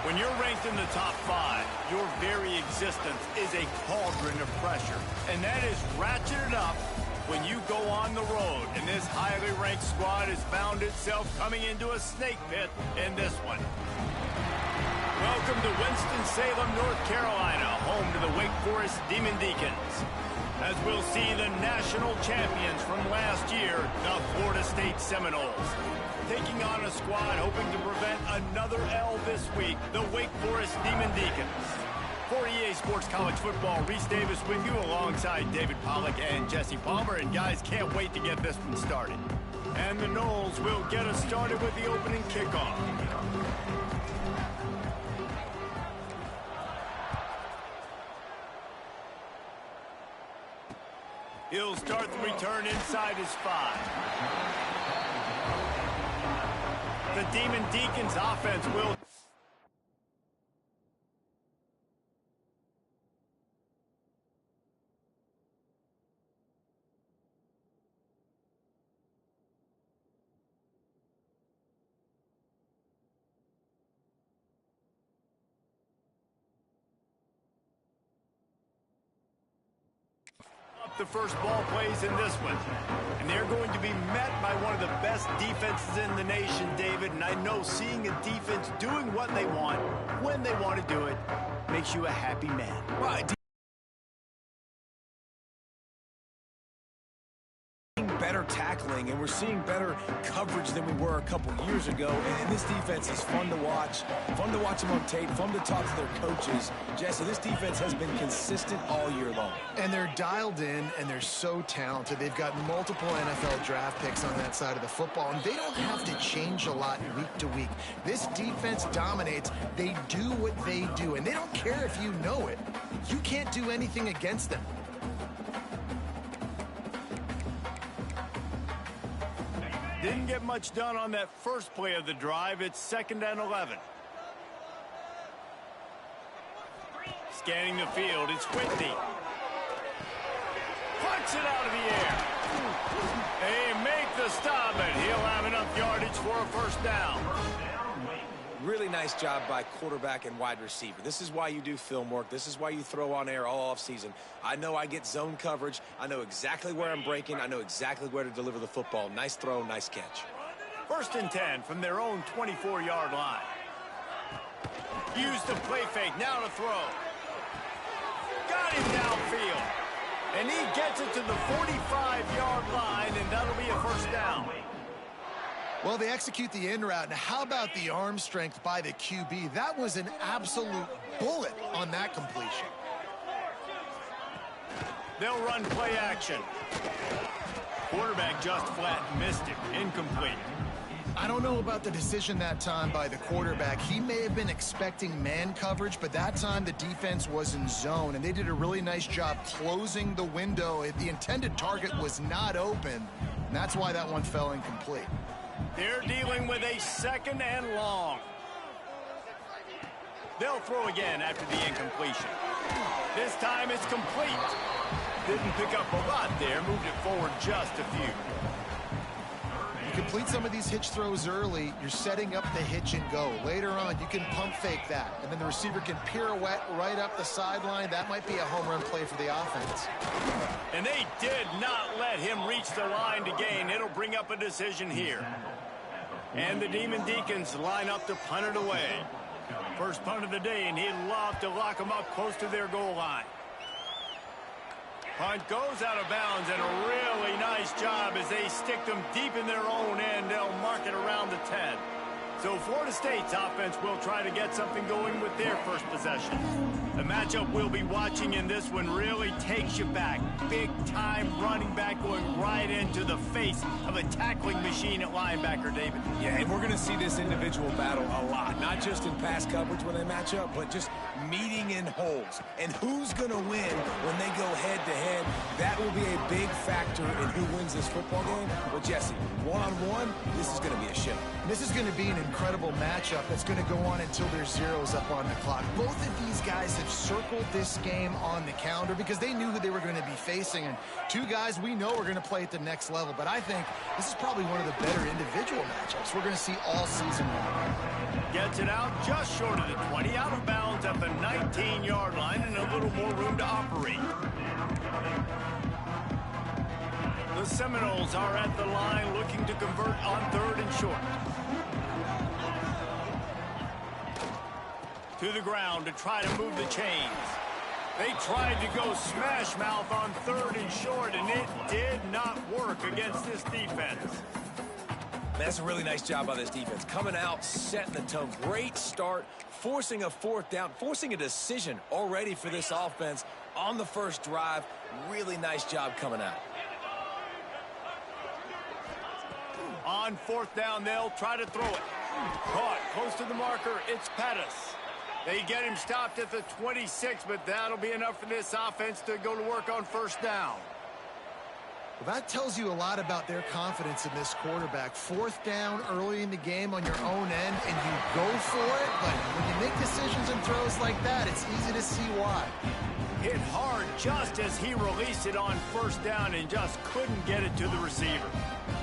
When you're ranked in the top 5, your very existence is a cauldron of pressure. And that is ratcheted up when you go on the road. And this highly ranked squad has found itself coming into a snake pit in this one. Welcome to Winston-Salem, North Carolina, home to the Wake Forest Demon Deacons. As we'll see the national champions from last year, the Florida State Seminoles. Taking on a squad hoping to prevent another L this week, the Wake Forest Demon Deacons. For EA Sports College Football, Reese Davis with you alongside David Pollack and Jesse Palmer. And guys, can't wait to get this one started. And the Noles will get us started with the opening kickoff. He'll start the return inside his 5. The Demon Deacons offense will... the first ball plays in this one. And they're going to be met by one of the best defenses in the nation, David. And I know seeing a defense doing what they want, when they want to do it, makes you a happy man. Right. Better tackling, and we're seeing better coverage than we were a couple years ago, and this defense is fun to watch them on tape, fun to talk to their coaches. Jesse, this defense has been consistent all year long. And they're dialed in, and they're so talented. They've got multiple NFL draft picks on that side of the football, and they don't have to change a lot week to week. This defense dominates. They do what they do, and they don't care if you know it. You can't do anything against them. Didn't get much done on that first play of the drive. It's 2nd and 11. Scanning the field, it's Whitney. Puts it out of the air. They make the stop, and he'll have enough yardage for a first down. Really nice job by quarterback and wide receiver. This is why you do film work. This is why you throw on air all offseason. I know I get zone coverage. I know exactly where I'm breaking. I know exactly where to deliver the football. Nice throw, nice catch. 1st and 10 from their own 24-yard line. Used the play fake, now to throw. Got him downfield. And he gets it to the 45-yard line, and that'll be a first down. Well, they execute the in route. Now, how about the arm strength by the QB? That was an absolute bullet on that completion. They'll run play action. Quarterback just flat missed it. Incomplete. I don't know about the decision that time by the quarterback. He may have been expecting man coverage, but that time the defense was in zone, and they did a really nice job closing the window. The intended target was not open, and that's why that one fell incomplete. They're dealing with a 2nd and long. They'll throw again after the incompletion. This time it's complete. Didn't pick up a lot there, moved it forward just a few. You complete some of these hitch throws early, you're setting up the hitch and go. Later on, you can pump fake that, and then the receiver can pirouette right up the sideline. That might be a home run play for the offense. And they did not let him reach the line to gain. It'll bring up a decision here. And the Demon Deacons line up to punt it away. First punt of the day, and he'd love to lock them up close to their goal line. Punt goes out of bounds, and a really nice job as they stick them deep in their own end. They'll mark it around the 10. So Florida State's offense will try to get something going with their first possession. The matchup we'll be watching in this one really takes you back. Big-time running back going right into the face of a tackling machine at linebacker, David. Yeah, and we're going to see this individual battle a lot. Not just in pass coverage when they match up, but just meeting in holes. And who's going to win when they go head-to-head? That will be a big factor in who wins this football game. But, Jesse, one-on-one, this is going to be a show. This is going to be an incredible matchup that's going to go on until there's zeros up on the clock. Both of these guys have circled this game on the calendar because they knew who they were going to be facing. And two guys we know are going to play at the next level. But I think this is probably one of the better individual matchups we're going to see all season long. Gets gets it out just short of the 20, out of bounds at the 19-yard line, and a little more room to operate. The Seminoles are at the line looking to convert on 3rd and short. To the ground to try to move the chains. They tried to go smash mouth on 3rd and short, and it did not work against this defense. That's a really nice job by this defense. Coming out, setting the tone. Great start, forcing a 4th down, forcing a decision already for this offense on the first drive. Really nice job coming out. On 4th down, they'll try to throw it. Caught close to the marker. It's Pettis. They get him stopped at the 26, but that'll be enough for this offense to go to work on 1st down. Well, that tells you a lot about their confidence in this quarterback. 4th down early in the game on your own end, and you go for it, but when you make decisions and throws like that, it's easy to see why. Hit hard just as he released it on 1st down and just couldn't get it to the receiver.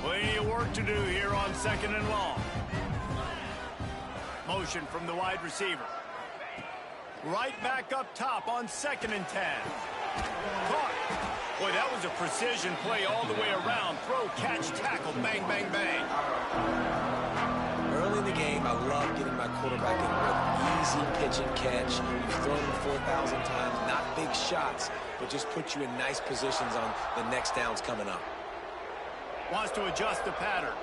Plenty of work to do here on 2nd and long. Motion from the wide receiver. Right back up top on 2nd and 10. Caught. Boy, that was a precision play all the way around. Throw, catch, tackle, bang, bang, bang. Early in the game, I love getting my quarterback in rhythm. Easy pitch and catch. You've thrown him 4,000 times. Not big shots, but just put you in nice positions on the next downs coming up. Wants to adjust the pattern.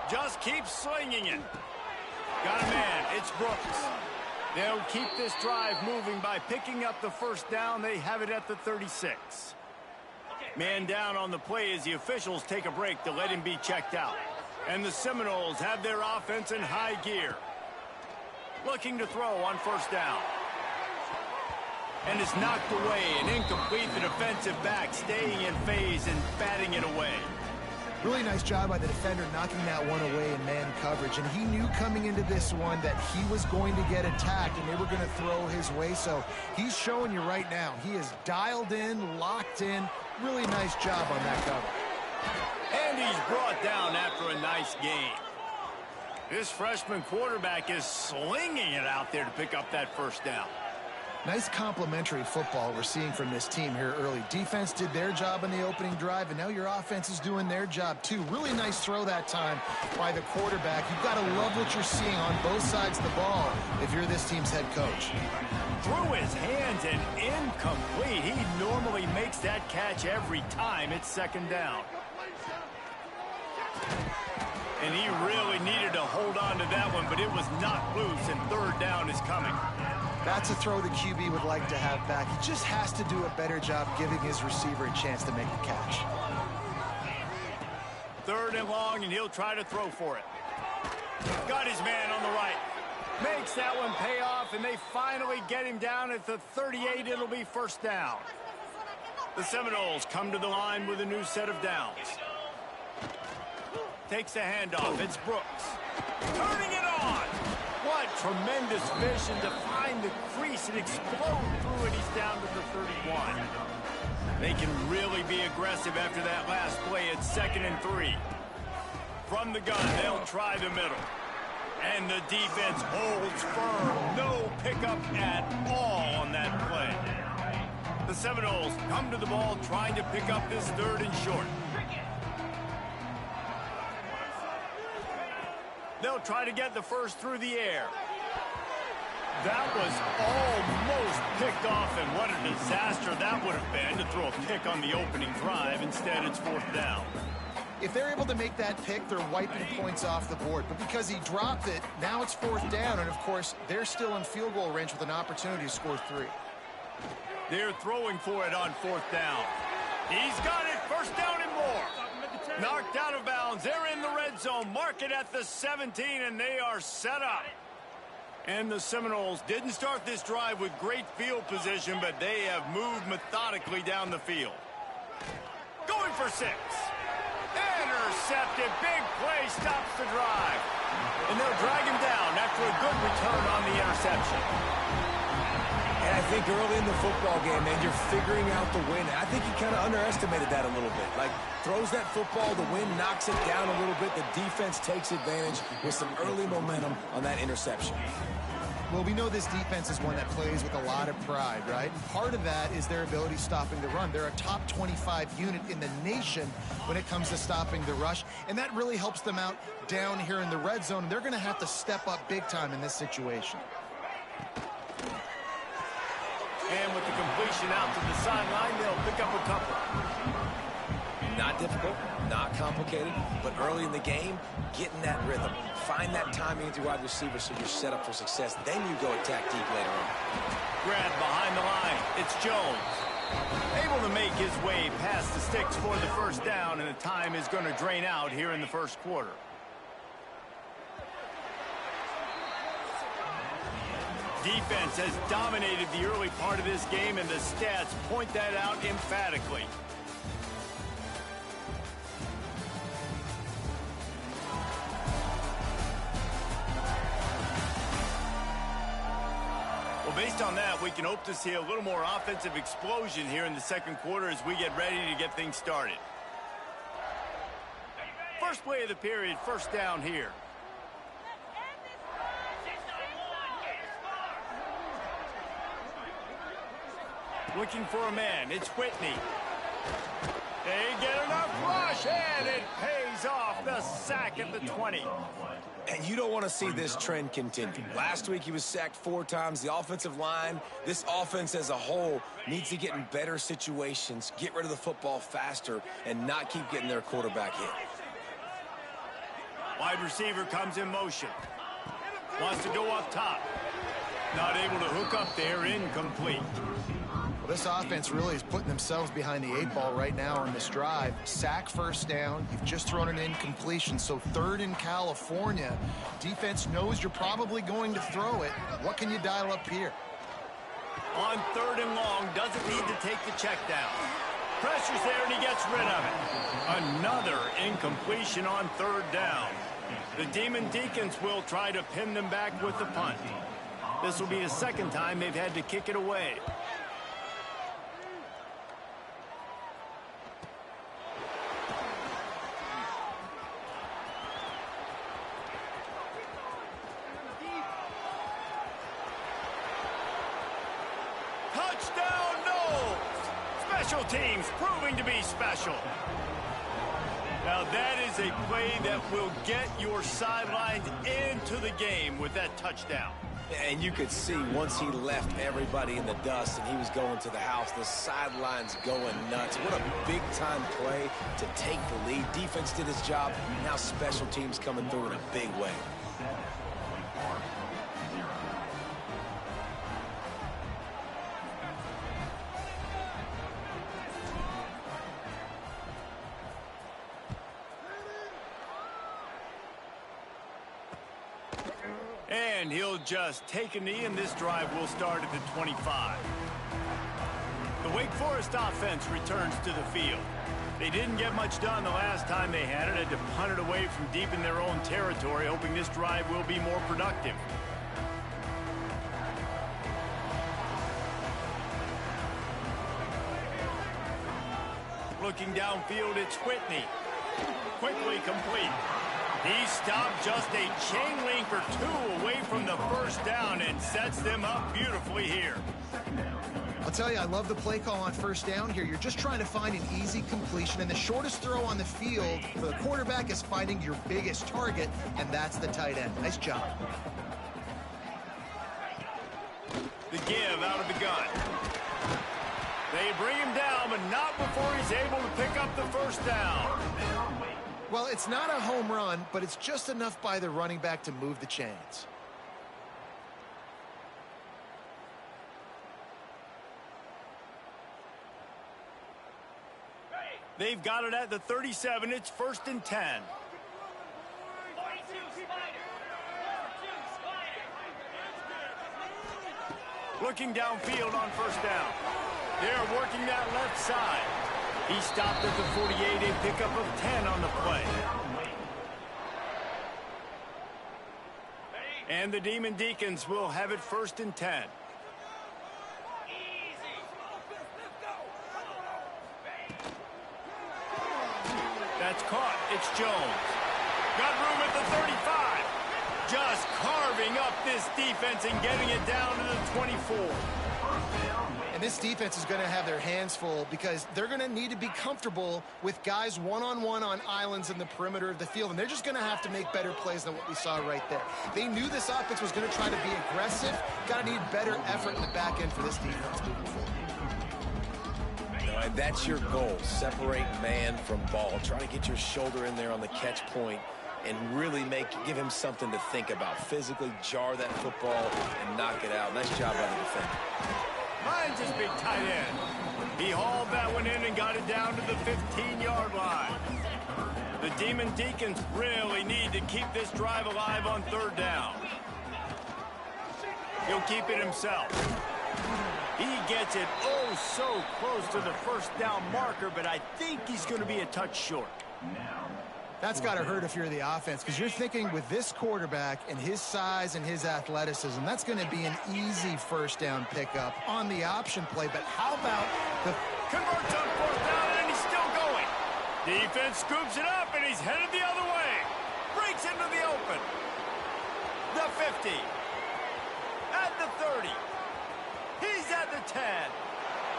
Just keeps slinging it. Got a man. It's Brooks. They'll keep this drive moving by picking up the 1st down. They have it at the 36. Man down on the play as the officials take a break to let him be checked out. And the Seminoles have their offense in high gear. Looking to throw on 1st down. And it's knocked away and incomplete. The defensive back staying in phase and batting it away. Really nice job by the defender knocking that one away in man coverage. And he knew coming into this one that he was going to get attacked and they were going to throw his way. So he's showing you right now. He is dialed in, locked in. Really nice job on that cover. And he's brought down after a nice game. This freshman quarterback is slinging it out there to pick up that 1st down. Nice complementary football we're seeing from this team here early. Defense did their job in the opening drive, and now your offense is doing their job too. Really nice throw that time by the quarterback. You've got to love what you're seeing on both sides of the ball if you're this team's head coach. Through his hands and incomplete. He normally makes that catch every time. It's 2nd down. And he really needed to hold on to that one, but it was knocked loose, and 3rd down is coming. That's a throw the QB would like to have back. He just has to do a better job giving his receiver a chance to make the catch. 3rd and long, and he'll try to throw for it. Got his man on the right. Makes that one pay off, and they finally get him down at the 38. It'll be 1st down. The Seminoles come to the line with a new set of downs. Takes a handoff. It's Brooks. Turning it on. What tremendous vision to find the crease and explode through it. He's down to the 31. They can really be aggressive after that last play. It's 2nd and 3. From the gun, they'll try the middle. And the defense holds firm. No pickup at all on that play. The Seminoles come to the ball trying to pick up this 3rd and short. They'll try to get the 1st through the air. That was almost picked off, and what a disaster that would have been to throw a pick on the opening drive. Instead, it's 4th down. If they're able to make that pick, they're wiping points off the board. But because he dropped it, now it's 4th down, and of course, they're still in field goal range with an opportunity to score 3. They're throwing for it on 4th down. He's got it. 1st down and more. Knocked out of bounds. They're in the red zone. Mark it at the 17, and they are set up. And the Seminoles didn't start this drive with great field position, but they have moved methodically down the field. Going for 6. Intercepted. Big play stops the drive. And they'll drag him down after a good return on the interception. And I think early in the football game, man, you're figuring out the wind. I think he kind of underestimated that a little bit. Like, throws that football, the wind knocks it down a little bit. The defense takes advantage with some early momentum on that interception. Well, we know this defense is one that plays with a lot of pride, right? And part of that is their ability stopping the run. They're a top 25 unit in the nation when it comes to stopping the rush, and that really helps them out down here in the red zone. And they're going to have to step up big time in this situation. And with the completion out to the sideline, they'll pick up a couple. Not difficult, not complicated, but early in the game, getting that rhythm. Find that timing with your wide receiver so you're set up for success. Then you go attack deep later on. Grab behind the line. It's Jones. Able to make his way past the sticks for the first down, and the time is going to drain out here in the first quarter. Defense has dominated the early part of this game, and the stats point that out emphatically. Well, based on that, we can hope to see a little more offensive explosion here in the second quarter as we get ready to get things started. First play of the period, first down here. Looking for a man. It's Whitney. They get enough rush, and it pays off. The sack at the 20. And you don't want to see this trend continue. Last week he was sacked 4 times. The offensive line, this offense as a whole, needs to get in better situations, get rid of the football faster, and not keep getting their quarterback hit. Wide receiver comes in motion. Wants to go up top. Not able to hook up there. Incomplete. Well, this offense really is putting themselves behind the 8 ball right now on this drive. Sack, first down. You've just thrown an incompletion, so 3rd in California. Defense knows you're probably going to throw it. What can you dial up here? On 3rd and long, doesn't need to take the check down. Pressure's there, and he gets rid of it. Another incompletion on 3rd down. The Demon Deacons will try to pin them back with the punt. This will be the 2nd time they've had to kick it away. Touchdown, no! Special teams proving to be special. Now that is a play that will get your sidelines into the game with that touchdown. And you could see once he left everybody in the dust and he was going to the house, the sidelines going nuts. What a big-time play to take the lead. Defense did his job. Now special teams coming through in a big way. And he'll just take a knee, and this drive will start at the 25. The Wake Forest offense returns to the field. They didn't get much done the last time they had it. Had to punt it away from deep in their own territory, hoping this drive will be more productive. Looking downfield, it's Whitney. Quickly complete. He stopped just a chain link or 2 away from the first down and sets them up beautifully here. I'll tell you, I love the play call on first down here. You're just trying to find an easy completion, and the shortest throw on the field for the quarterback is finding your biggest target, and that's the tight end. Nice job. The give out of the gun. They bring him down, but not before he's able to pick up the first down. Well, it's not a home run, but it's just enough by the running back to move the chains. They've got it at the 37. It's 1st and 10. Looking downfield on first down. They're working that left side. He stopped at the 48, a pickup of 10 on the play. And the Demon Deacons will have it 1st and 10. That's caught. It's Jones. Got room at the 35. Just carving up this defense and getting it down to the 24. And this defense is going to have their hands full because they're going to need to be comfortable with guys one-on-one on islands in the perimeter of the field. And they're just going to have to make better plays than what we saw right there. They knew this offense was going to try to be aggressive. Got to need better effort in the back end for this defense moving forward. And that's your goal. Separate man from ball. Try to get your shoulder in there on the catch point and really give him something to think about. Physically jar that football and knock it out. Nice job by the defender. Finds his big tight end. He hauled that one in and got it down to the 15-yard line. The Demon Deacons really need to keep this drive alive on 3rd down. He'll keep it himself. He gets it so close to the 1st down marker, but I think he's going to be a touch short. That's got to hurt if you're the offense, because you're thinking with this quarterback and his size and his athleticism, that's going to be an easy 1st down pickup on the option play. But how about the... Converts on 4th down, and he's still going. Defense scoops it up, and he's headed the other way. Breaks into the open. The 50. At the 30. He's at the 10.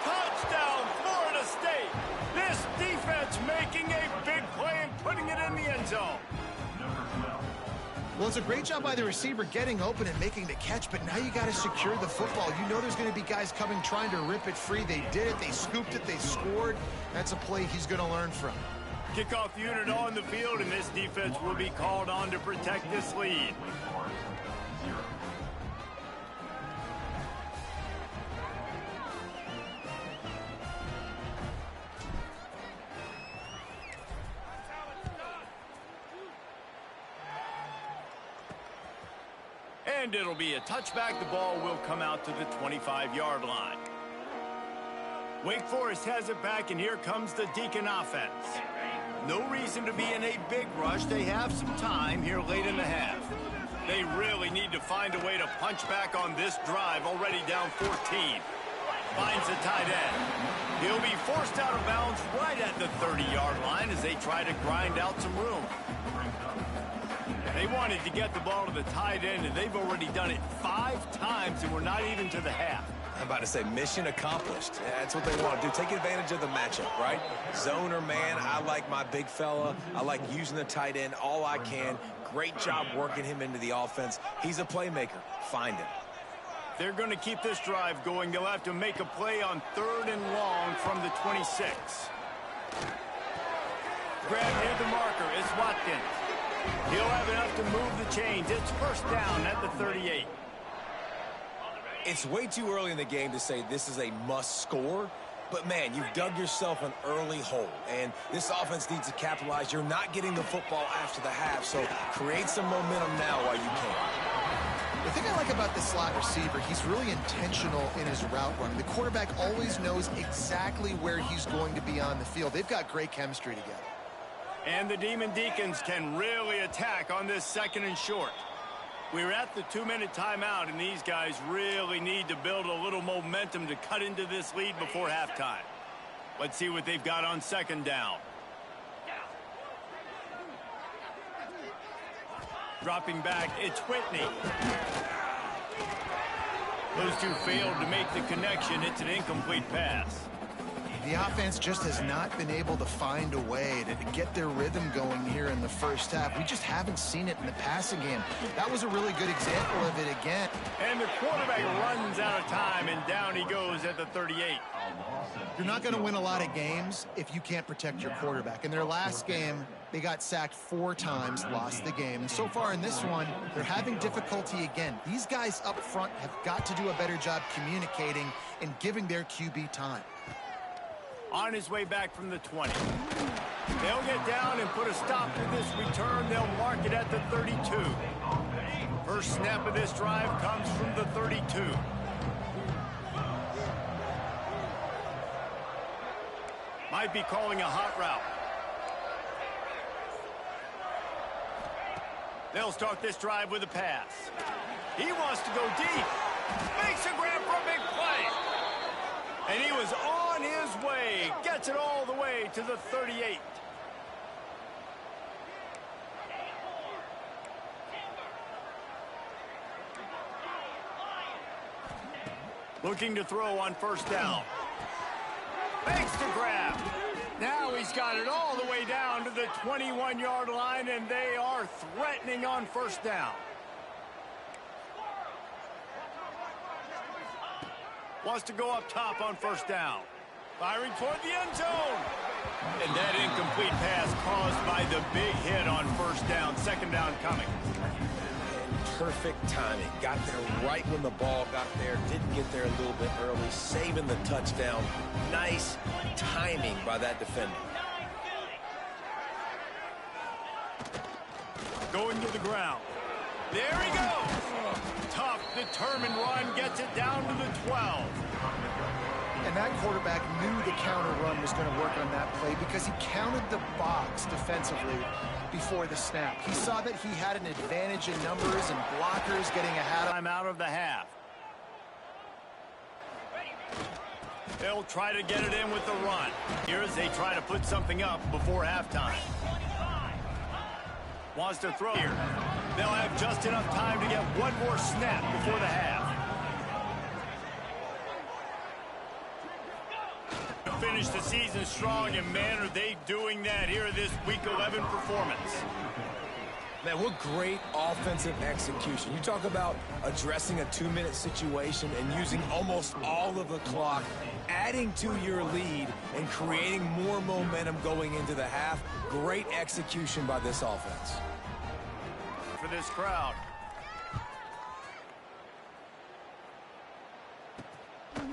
Touchdown, Florida State. This defense making a big play and putting it in the end zone. Well, it's a great job by the receiver getting open and making the catch, but now you got to secure the football. You know there's going to be guys coming trying to rip it free. They did it. They scooped it. They scored. That's a play he's going to learn from. Kickoff unit on the field, and this defense will be called on to protect this lead. And it'll be a touchback. The ball will come out to the 25-yard line. Wake Forest has it back, and here comes the Deacon offense. No reason to be in a big rush. They have some time here late in the half. They really need to find a way to punch back on this drive, already down 14. Finds the tight end. He'll be forced out of bounds right at the 30-yard line as they try to grind out some room. They wanted to get the ball to the tight end, and they've already done it 5 times, and we're not even to the half. I'm about to say mission accomplished. That's what they want to do. Take advantage of the matchup, right? Zone or man, I like my big fella. I like using the tight end all I can. Great job working him into the offense. He's a playmaker. Find him. They're going to keep this drive going. They'll have to make a play on 3rd and long from the 26. Grab near the marker. It's Watkins. He'll have enough to move the chains. It's 1st down at the 38. It's way too early in the game to say this is a must score, but man, you've dug yourself an early hole, and this offense needs to capitalize. You're not getting the football after the half, so create some momentum now while you can. The thing I like about the slot receiver, he's really intentional in his route running. The quarterback always knows exactly where he's going to be on the field. They've got great chemistry together. And the Demon Deacons can really attack on this 2nd and short. We're at the 2-minute timeout, and these guys really need to build a little momentum to cut into this lead before halftime. Let's see what they've got on 2nd down. Dropping back, it's Whitney. Those two failed to make the connection. It's an incomplete pass. The offense just has not been able to find a way to get their rhythm going here in the 1st half. We just haven't seen it in the passing game. That was a really good example of it again. And the quarterback runs out of time, and down he goes at the 38. You're not going to win a lot of games if you can't protect your quarterback. In their last game, they got sacked 4 times, lost the game. And so far in this one, they're having difficulty again. These guys up front have got to do a better job communicating and giving their QB time. On his way back from the 20. They'll get down and put a stop to this return. They'll mark it at the 32. First snap of this drive comes from the 32. Might be calling a hot route. They'll start this drive with a pass. He wants to go deep. Makes a grab for a big play. And he was on his way. Gets it all the way to the 38. Looking to throw on first down. Makes the grab. Now he's got it all the way down to the 21-yard line, and they are threatening on first down. Wants to go up top on first down. Firing toward the end zone. And that incomplete pass caused by the big hit on first down. Second down coming. Perfect timing. Got there right when the ball got there. Didn't get there a little bit early. Saving the touchdown. Nice timing by that defender. Going to the ground. There he goes. Tough, determined run. Gets it down to the 12. And that quarterback knew the counter run was going to work on that play because he counted the box defensively before the snap. He saw that he had an advantage in numbers and blockers getting ahead of him. Out of the half. They'll try to get it in with the run. Here as they try to put something up before halftime. Wants to throw here. They'll have just enough time to get one more snap before the half. To finish the season strong, and man, are they doing that here this Week 11 performance. Man, what great offensive execution. You talk about addressing a 2-minute situation and using almost all of the clock, adding to your lead and creating more momentum going into the half. Great execution by this offense. For this crowd.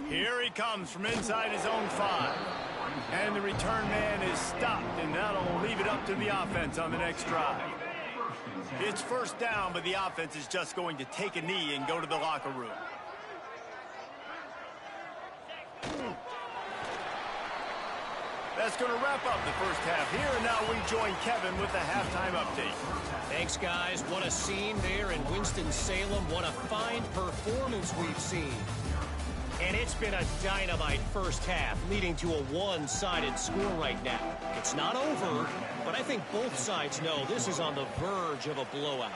Here he comes from inside his own 5. And the return man is stopped, and that'll leave it up to the offense on the next drive. It's first down, but the offense is just going to take a knee and go to the locker room. That's going to wrap up the first half here, and now we join Kevin with the halftime update. Thanks, guys. What a scene there in Winston-Salem. What a fine performance we've seen. And it's been a dynamite first half, leading to a one-sided score right now. It's not over, but I think both sides know this is on the verge of a blowout.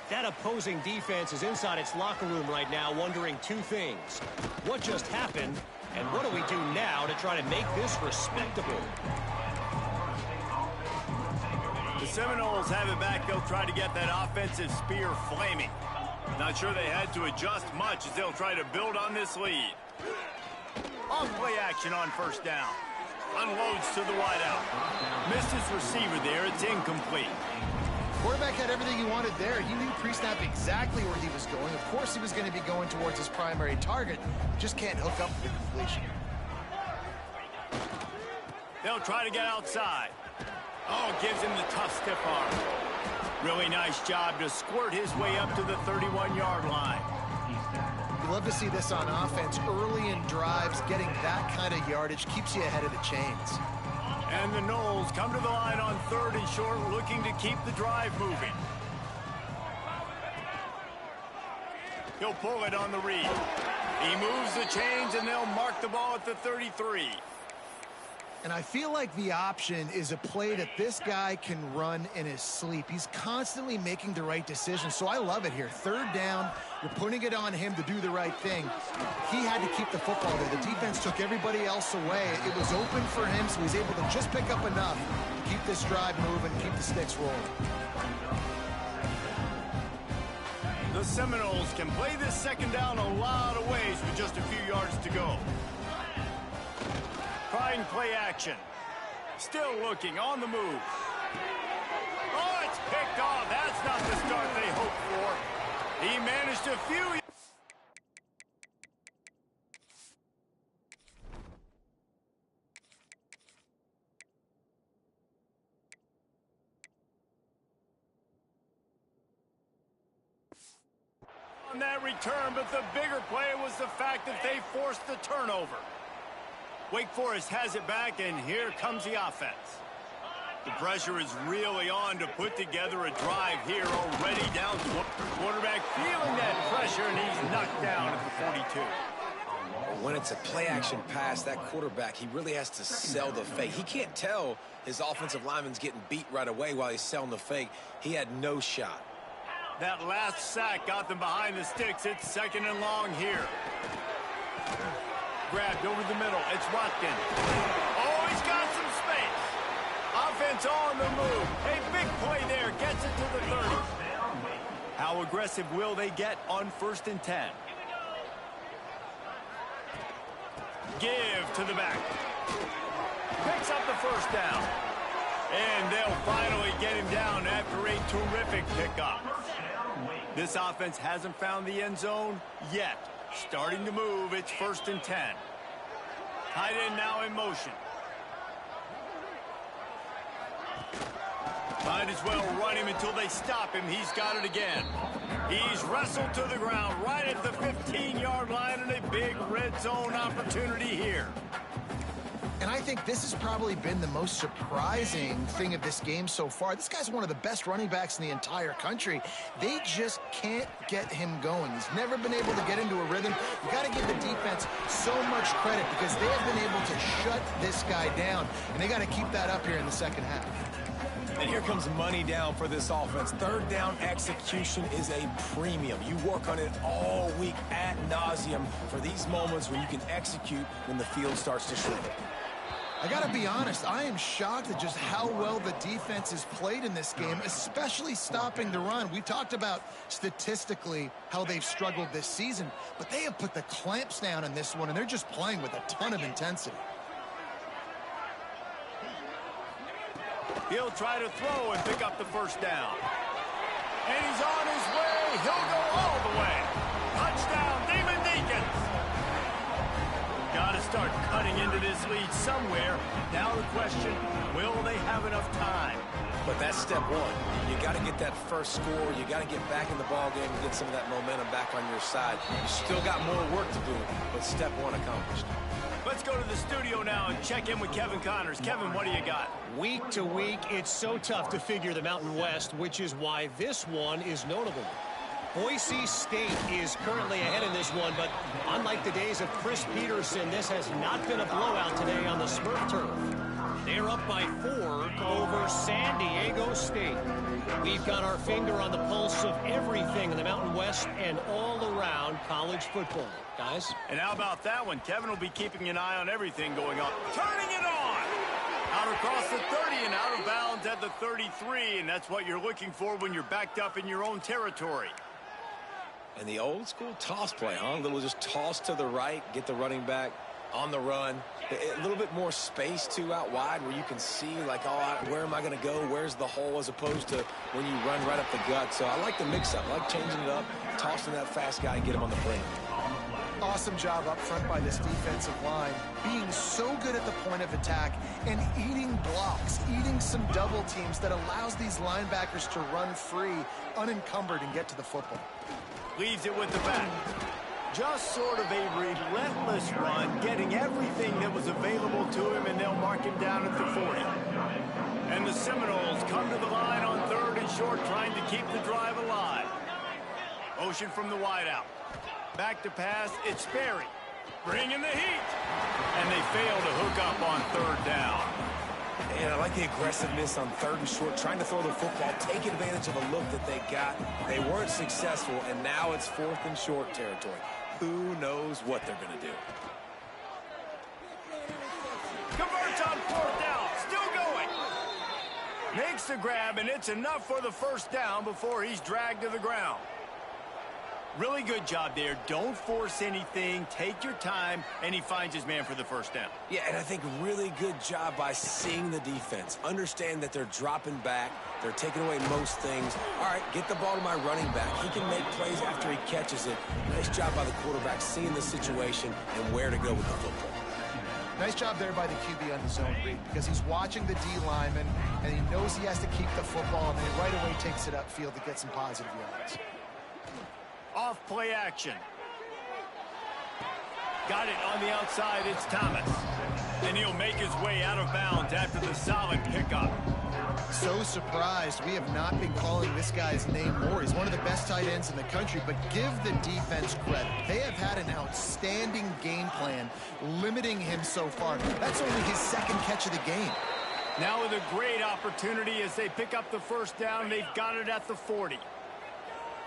That opposing defense is inside its locker room right now wondering two things. What just happened, and what do we do now to try to make this respectable? The Seminoles have it back. They'll try to get that offensive spear flaming. Not sure they had to adjust much as they'll try to build on this lead. Off play action on first down. Unloads to the wideout. Missed his receiver there. It's incomplete. Quarterback had everything he wanted there. He knew pre-snap exactly where he was going. Of course he was going to be going towards his primary target. Just can't hook up with the completion. They'll try to get outside. Oh, gives him the tough stiff arm. Really nice job to squirt his way up to the 31-yard line. You love to see this on offense. Early in drives, getting that kind of yardage keeps you ahead of the chains. And the Noles come to the line on 3rd and short, looking to keep the drive moving. He'll pull it on the read. He moves the chains, and they'll mark the ball at the 33. And I feel like the option is a play that this guy can run in his sleep. He's constantly making the right decision, so I love it here. 3rd down, you're putting it on him to do the right thing. He had to keep the football there. The defense took everybody else away. It was open for him, so he's able to just pick up enough to keep this drive moving, keep the sticks rolling. The Seminoles can play this second down a lot of ways with just a few yards to go. Trying play action. Still looking on the move. Oh, it's picked off. That's not the start they hoped for. He managed a few. On that return, but the bigger play was the fact that they forced the turnover. Wake Forest has it back, and here comes the offense. The pressure is really on to put together a drive here, already down. Quarterback feeling that pressure, and he's knocked down at the 42. When it's a play-action pass, that quarterback, he really has to sell the fake. He can't tell his offensive lineman's getting beat right away while he's selling the fake. He had no shot. That last sack got them behind the sticks. It's 2nd and long here. Grabbed over the middle. It's Watkins. Oh, he's got some space. Offense on the move. A big play there. Gets it to the 30. How aggressive will they get on 1st and 10? Give to the back. Picks up the 1st down. And they'll finally get him down after a terrific pickup. This offense hasn't found the end zone yet. Starting to move. It's 1st and 10. Tight end now in motion. Might as well run him until they stop him. He's got it again. He's wrestled to the ground right at the 15-yard line, and a big red zone opportunity here. And I think this has probably been the most surprising thing of this game so far. This guy's one of the best running backs in the entire country. They just can't get him going. He's never been able to get into a rhythm. You got to give the defense so much credit because they have been able to shut this guy down, and they got to keep that up here in the 2nd half. And here comes money down for this offense. 3rd down execution is a premium. You work on it all week ad nauseum for these moments when you can execute when the field starts to shrink. I got to be honest, I am shocked at just how well the defense has played in this game, especially stopping the run. We talked about statistically how they've struggled this season, but they have put the clamps down in this one, and they're just playing with a ton of intensity. He'll try to throw and pick up the 1st down. And he's on his way. He'll go all the way. Touchdown, Demon Deacons. Got to start cutting into this lead somewhere. Now the question, will they have enough time? But that's step one. You got to get that first score. You got to get back in the ball game and get some of that momentum back on your side. You still got more work to do, but step one accomplished. Let's go to the studio now and check in with Kevin Connors. Kevin, what do you got? Week to week, it's so tough to figure the Mountain West, which is why this one is notable. Boise State is currently ahead in this one, but unlike the days of Chris Peterson, this has not been a blowout today on the Smurf turf. They're up by 4 over San Diego State. We've got our finger on the pulse of everything in the Mountain West and all around college football. Guys? And how about that one? Kevin will be keeping an eye on everything going on. Turning it on! Out across the 30 and out of bounds at the 33, and that's what you're looking for when you're backed up in your own territory. And the old school toss play, huh? A little just toss to the right, get the running back on the run. A little bit more space, too, out wide where you can see, like, oh, where am I going to go? Where's the hole? As opposed to when you run right up the gut. So I like the mix-up. I like changing it up, tossing that fast guy and get him on the brink. Awesome job up front by this defensive line, being so good at the point of attack and eating blocks, eating some double teams that allows these linebackers to run free, unencumbered, and get to the football. Leaves it with the back. Just sort of a relentless run, getting everything that was available to him, and they'll mark him down at the 40. And the Seminoles come to the line on 3rd and short, trying to keep the drive alive. Motion from the wideout. Back to pass, it's Sperry. Bringing the heat. And they fail to hook up on 3rd down. And I like the aggressiveness on 3rd and short, trying to throw the football, take advantage of a look that they got. They weren't successful, and now it's 4th and short territory. Who knows what they're going to do? Converts on 4th down, still going. Makes the grab, and it's enough for the 1st down before he's dragged to the ground. Really good job there. Don't force anything. Take your time, and he finds his man for the 1st down. Yeah, and I think really good job by seeing the defense. Understand that they're dropping back. They're taking away most things. All right, get the ball to my running back. He can make plays after he catches it. Nice job by the quarterback seeing the situation and where to go with the football. Nice job there by the QB on the zone read because he's watching the D lineman, and he knows he has to keep the football, and then he right away takes it upfield to get some positive yards. Off play action. Got it on the outside, it's Thomas. And he'll make his way out of bounds after the solid pickup. So surprised we have not been calling this guy's name more. He's one of the best tight ends in the country, but give the defense credit. They have had an outstanding game plan limiting him so far. That's only his second catch of the game. Now with a great opportunity as they pick up the first down, they've got it at the 40.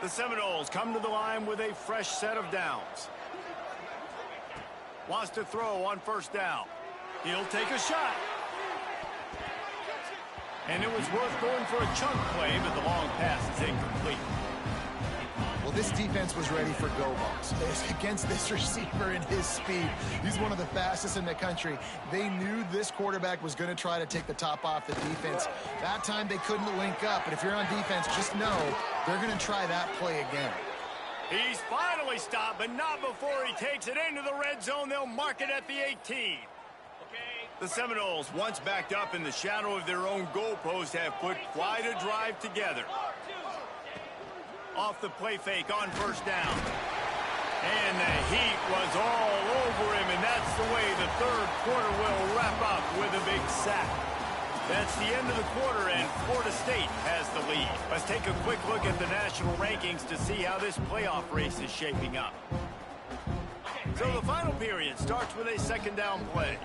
The Seminoles come to the line with a fresh set of downs. Wants to throw on first down. He'll take a shot. And it was worth going for a chunk play, but the long pass is incomplete. Well, this defense was ready for go balls. Against this receiver and his speed, he's one of the fastest in the country. They knew this quarterback was going to try to take the top off the defense. That time they couldn't link up, but if you're on defense, just know they're going to try that play again. He's finally stopped, but not before he takes it into the red zone. They'll mark it at the 18. The Seminoles, once backed up in the shadow of their own goalpost, have put quite a drive together. Off the play fake on first down. And the heat was all over him, and that's the way the third quarter will wrap up with a big sack. That's the end of the quarter, and Florida State has the lead. Let's take a quick look at the national rankings to see how this playoff race is shaping up. So the final period starts with a second down play.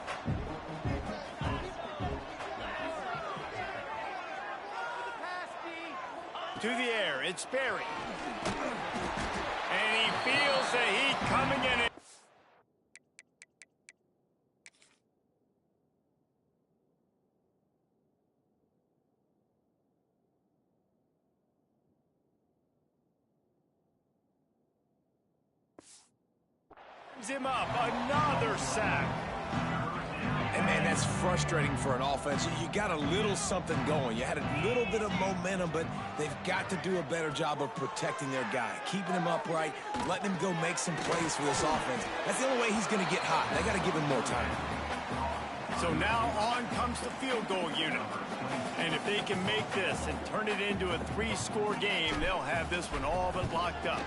To the air, it's Berry. And he feels the heat coming in. Him up, another sack. And, man, that's frustrating for an offense. You got a little something going. You had a little bit of momentum, but they've got to do a better job of protecting their guy, keeping him upright, letting him go make some plays for this offense. That's the only way he's going to get hot. They got to give him more time. So now on comes the field goal unit. And if they can make this and turn it into a 3-score game, they'll have this one all but locked up.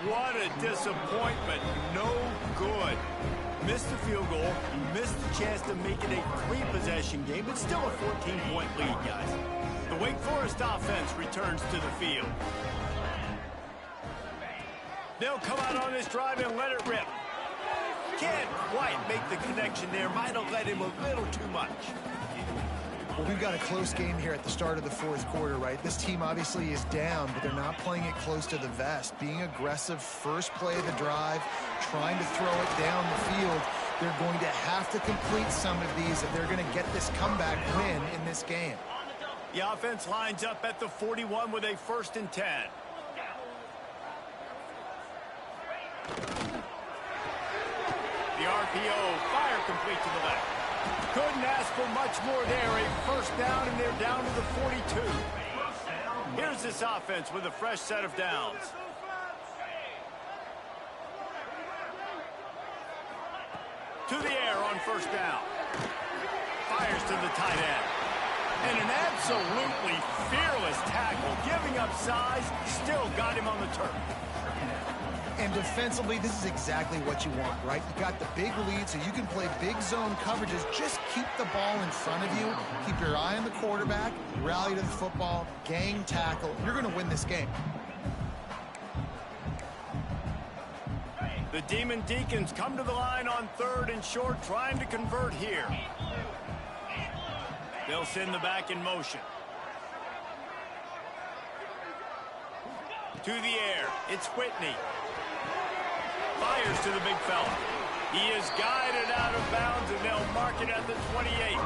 What a disappointment. No good. Missed the field goal, missed the chance to make it a 3-possession game, but still a 14-point lead, guys. The Wake Forest offense returns to the field. They'll come out on this drive and let it rip. Can't quite make the connection there. Might have let him a little too much. Well, we've got a close game here at the start of the fourth quarter, right? This team obviously is down, but they're not playing it close to the vest. Being aggressive, first play of the drive, trying to throw it down the field. They're going to have to complete some of these if they're going to get this comeback win in this game. The offense lines up at the 41 with a 1st and 10. The RPO, fire complete to the left. Couldn't ask for much more there. A 1st down, and they're down to the 42. Here's this offense with a fresh set of downs. To the air on 1st down. Fires to the tight end. And an absolutely fearless tackle. Giving up size, still got him on the turf. And defensively, this is exactly what you want, right? You got the big lead, so you can play big zone coverages. Just keep the ball in front of you. Keep your eye on the quarterback. Rally to the football. Gang tackle. You're going to win this game. The Demon Deacons come to the line on 3rd and short, trying to convert here. They'll send the back in motion. To the air, it's Whitney. Fires to the big fella. He is guided out of bounds, and they'll mark it at the 28.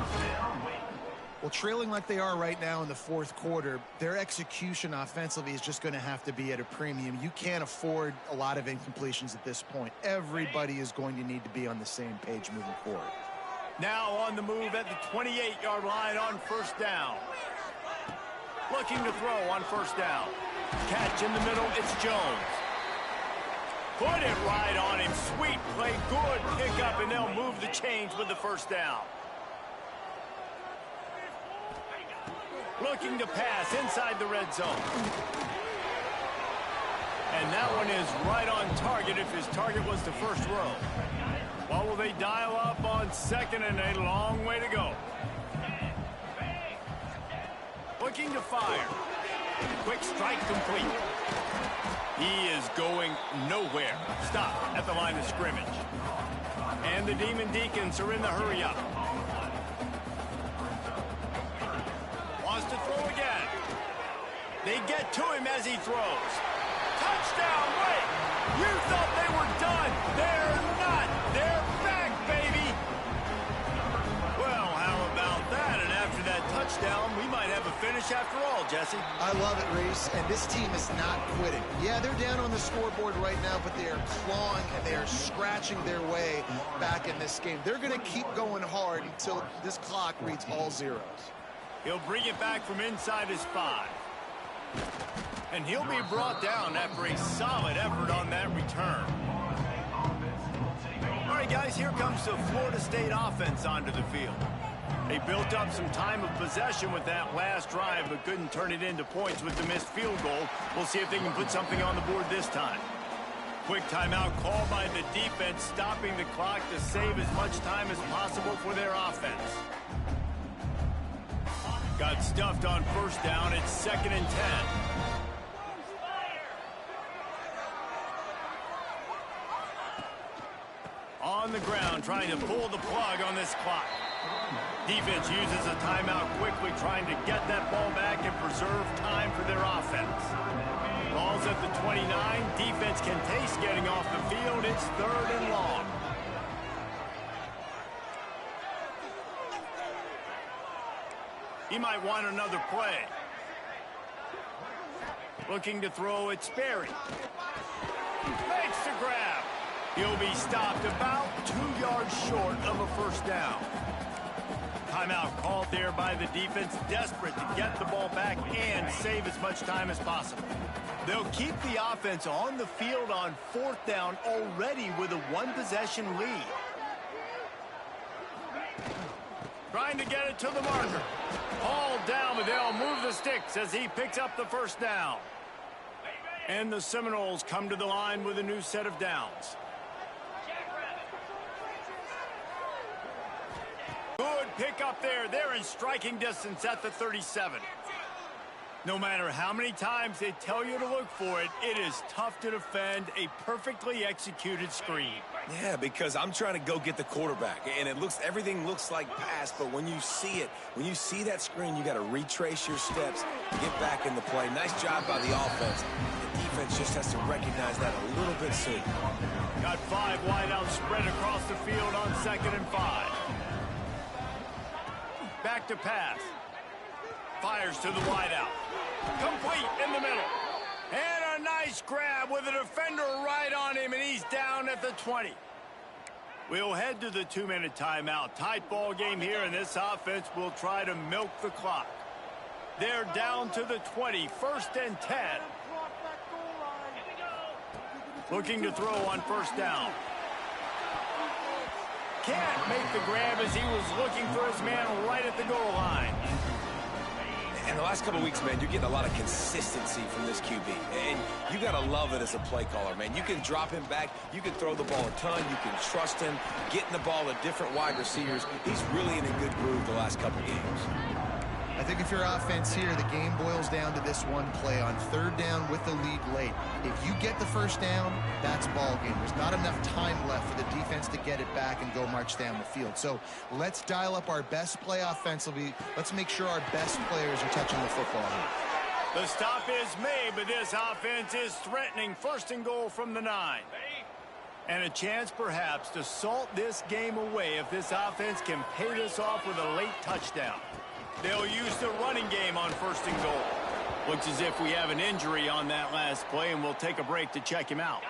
Well, trailing like they are right now in the fourth quarter, their execution offensively is just going to have to be at a premium. You can't afford a lot of incompletions at this point. Everybody is going to need to be on the same page moving forward. Now on the move at the 28-yard line on 1st down. Looking to throw on 1st down. Catch in the middle, it's Jones. Put it right on him. Sweet play, good pickup, and they'll move the chains with the 1st down. Looking to pass inside the red zone. And that one is right on target if his target was the first row. What will they dial up on 2nd and a long way to go? looking to fire. Quick strike complete. He is going nowhere. Stop at the line of scrimmage. And the Demon Deacons are in the hurry-up. Wants to throw again. They get to him as he throws. Touchdown, wait! You thought they were done. They're not. They're back, baby. Well, how about that? And after that touchdown, we might have a finish after all, Jesse. I love it, Reese, and this team is not quitting. Yeah, they're down on the scoreboard right now, but they are clawing and they are scratching their way back in this game. They're going to keep going hard until this clock reads all zeros. He'll bring it back from inside his 5. And he'll be brought down after a solid effort on that return. All right, guys, here comes the Florida State offense onto the field. They built up some time of possession with that last drive, but couldn't turn it into points with the missed field goal. We'll see if they can put something on the board this time. Quick timeout called by the defense, stopping the clock to save as much time as possible for their offense. Got stuffed on first down. It's 2nd and 10. On the ground, trying to pull the plug on this clock. Defense uses a timeout quickly, trying to get that ball back and preserve time for their offense. Ball's at the 29. Defense can taste getting off the field. It's 3rd and long. He might want another play. Looking to throw, it's Sperry. Makes the grab. He'll be stopped about 2 yards short of a first down. Timeout called there by the defense, desperate to get the ball back and save as much time as possible. They'll keep the offense on the field on 4th down already with a 1-possession lead. Trying to get it to the marker. Hauled down, but they'll move the sticks as he picks up the first down. And the Seminoles come to the line with a new set of downs. Good pick up there. They're in striking distance at the 37. No matter how many times they tell you to look for it, it is tough to defend a perfectly executed screen. Yeah, because I'm trying to go get the quarterback, and everything looks like pass, but when you see it, when you see that screen, you got to retrace your steps, get back in the play. Nice job by the offense. The defense just has to recognize that a little bit soon. Got 5 wideouts spread across the field on 2nd and 5. Back to pass. Fires to the wideout. Complete in the middle. And a nice grab with a defender right on him, and he's down at the 20. We'll head to the 2-minute timeout. Tight ball game here, and this offense will try to milk the clock. They're down to the 20, 1st and 10. Looking to throw on first down. Can't make the grab as he was looking for his man right at the goal line. In the last couple of weeks, man, you're getting a lot of consistency from this QB. And you got to love it as a play caller, man. You can drop him back. You can throw the ball a ton. You can trust him, getting the ball to different wide receivers. He's really in a good groove the last couple of games. I think if your offense here, the game boils down to this one play on 3rd down with the lead late. If you get the first down, that's ball game. There's not enough time left for the defense to get it back and go march down the field. So let's dial up our best play offensively. Let's make sure our best players are touching the football here. The stop is made, but this offense is threatening 1st and goal from the 9. And a chance perhaps to salt this game away if this offense can pay this off with a late touchdown. They'll use the running game on 1st and goal. Looks as if we have an injury on that last play, and we'll take a break to check him out.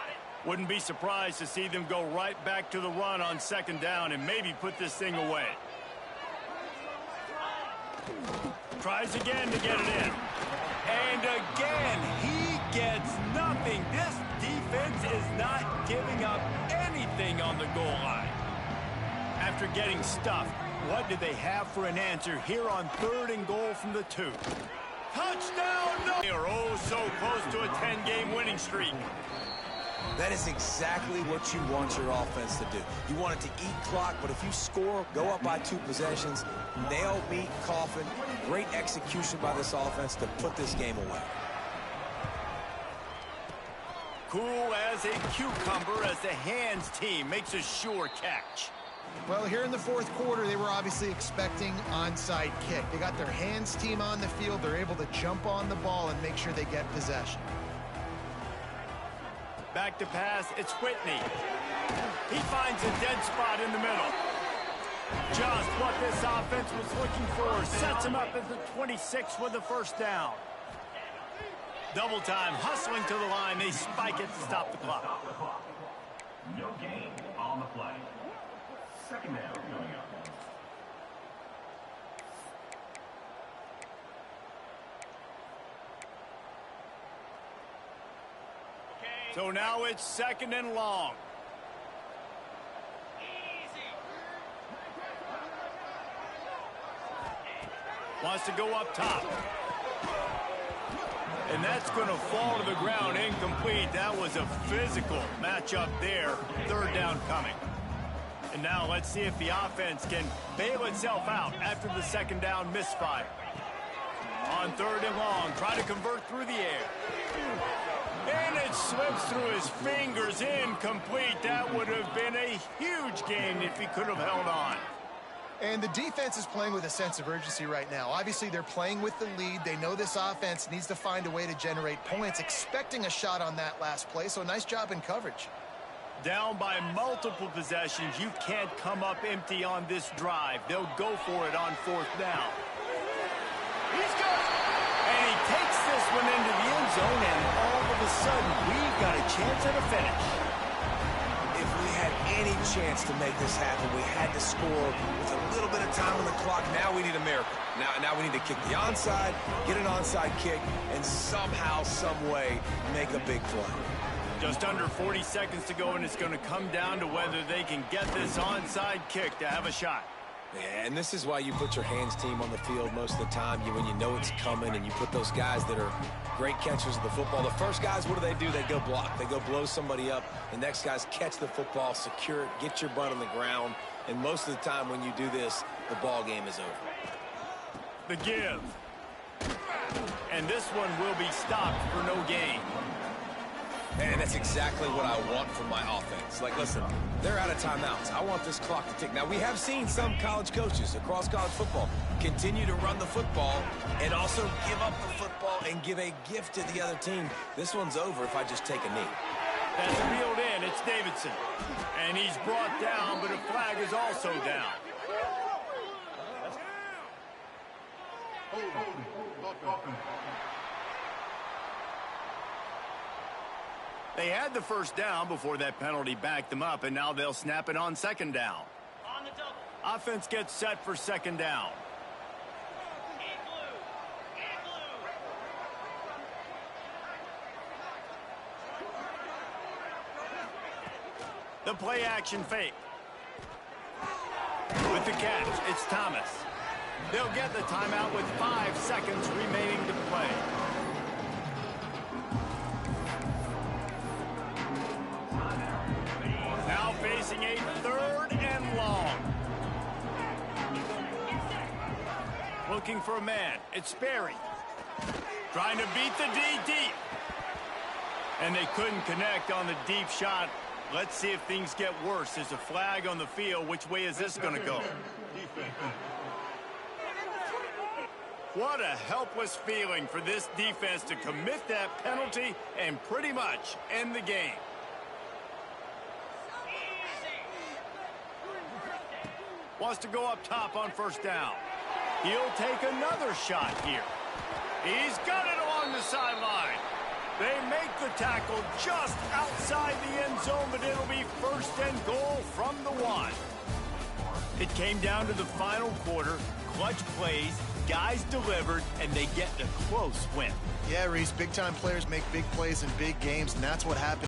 Wouldn't be surprised to see them go right back to the run on 2nd down and maybe put this thing away. Tries again to get it in. And again, he gets nothing. This defense is not giving up anything on the goal line. After getting stuffed, what do they have for an answer here on 3rd and goal from the 2? Touchdown! No! They are oh so close to a 10-game winning streak. That is exactly what you want your offense to do. You want it to eat clock, but if you score, go up by 2 possessions, nail, meet, coffin. Great execution by this offense to put this game away. Cool as a cucumber as the hands team makes a sure catch. Well, here in the fourth quarter, they were obviously expecting onside kick. They got their hands team on the field. They're able to jump on the ball and make sure they get possession. Back to pass, it's Whitney. He finds a dead spot in the middle. Just what this offense was looking for. Sets him up at the 26 with the first down. Double time, hustling to the line. They spike it to stop the clock. No gain on the play. Second down coming up. So now it's second and long. Wants to go up top. And that's going to fall to the ground incomplete. That was a physical matchup there. Third down coming. And now let's see if the offense can bail itself out after the second down misfire. On third and long, try to convert through the air. And it slips through his fingers, incomplete. That would have been a huge gain if he could have held on. And the defense is playing with a sense of urgency right now. Obviously, they're playing with the lead. They know this offense needs to find a way to generate points, expecting a shot on that last play, so nice job in coverage. Down by multiple possessions, you can't come up empty on this drive. They'll go for it on fourth down. He's got it! And he takes this one into the end zone, and all of a sudden, we've got a chance at a finish. If we had any chance to make this happen, we had to score with a little bit of time on the clock. Now we need a miracle. Now we need to kick the onside, get an onside kick, and somehow, some way, make a big play. Just under 40 seconds to go, and it's going to come down to whether they can get this onside kick to have a shot. Yeah, and this is why you put your hands team on the field most of the time, when you know it's coming, and you put those guys that are great catchers of the football. The first guys, what do? They go block. They go blow somebody up. The next guys catch the football, secure it, get your butt on the ground. And most of the time when you do this, the ball game is over. The give. And this one will be stopped for no gain. And that's exactly what I want from my offense. Like, listen, they're out of timeouts. I want this clock to tick. Now, we have seen some college coaches across college football continue to run the football and also give up the football and give a gift to the other team. This one's over if I just take a knee. That's reeled in. It's Davidson. And he's brought down, but a flag is also down. They had the first down before that penalty backed them up, and now they'll snap it on second down. On the double. Offense gets set for second down. The play action fake. With the catch, it's Thomas. They'll get the timeout with 5 seconds remaining to play. Now facing a third and long. Looking for a man. It's Sperry. Trying to beat the D deep. And they couldn't connect on the deep shot. Let's see if things get worse. There's a flag on the field. Which way is this going to go? What a helpless feeling for this defense to commit that penalty and pretty much end the game. Wants to go up top on first down. He'll take another shot here. He's got it along the sideline. They make the tackle just outside the end zone, but it'll be first and goal from the 1. It came down to the final quarter. Clutch plays, guys delivered, and they get a close win. Yeah, Reese, big-time players make big plays in big games, and that's what happened.